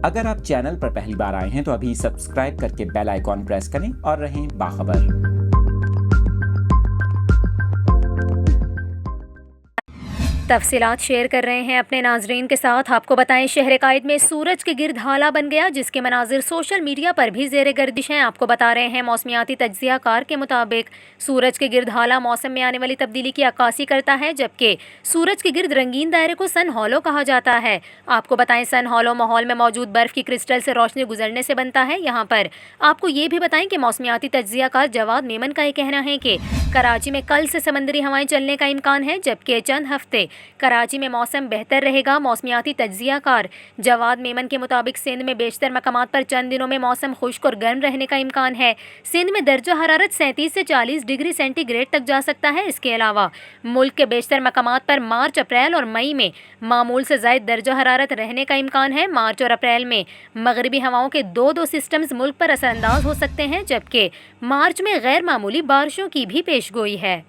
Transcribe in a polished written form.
اگر آپ چینل پر پہلی بار آئے ہیں تو ابھی سبسکرائب کر کے بیل آئیکن پریس کریں اور رہیں باخبر۔ تفصیلات شیئر کر رہے ہیں اپنے ناظرین کے ساتھ۔ آپ کو بتائیں شہر قائد میں سورج کے گرد ہالہ بن گیا، جس کے مناظر سوشل میڈیا پر بھی زیر گردش ہیں۔ آپ کو بتا رہے ہیں موسمیاتی تجزیہ کار کے مطابق سورج کے گرد ہالہ موسم میں آنے والی تبدیلی کی عکاسی کرتا ہے، جبکہ سورج کے گرد رنگین دائرے کو سن ہالو کہا جاتا ہے۔ آپ کو بتائیں سن ہالو ماحول میں موجود برف کی کرسٹل سے روشنی گزرنے سے بنتا ہے۔ یہاں پر آپ کو یہ بھی بتائیں کہ موسمیاتی تجزیہ کار جواد میمن کا یہ کہنا ہے کہ کراچی میں کل سے سمندری ہوائیں چلنے کا امکان ہے، جبکہ چند ہفتے کراچی میں موسم بہتر رہے گا۔ موسمیاتی تجزیہ کار جواد میمن کے مطابق سندھ میں بیشتر مقامات پر چند دنوں میں موسم خشک اور گرم رہنے کا امکان ہے۔ سندھ میں درجہ حرارت 37 سے 40 ڈگری سینٹی گریڈ تک جا سکتا ہے۔ اس کے علاوہ ملک کے بیشتر مقامات پر مارچ، اپریل اور مئی میں معمول سے زائد درجہ حرارت رہنے کا امکان ہے۔ مارچ اور اپریل میں مغربی ہواؤں کے دو سسٹمز ملک پر اثر انداز ہو سکتے ہیں، جبکہ مارچ میں غیر معمولی بارشوں کی بھی پیش گوئی ہے۔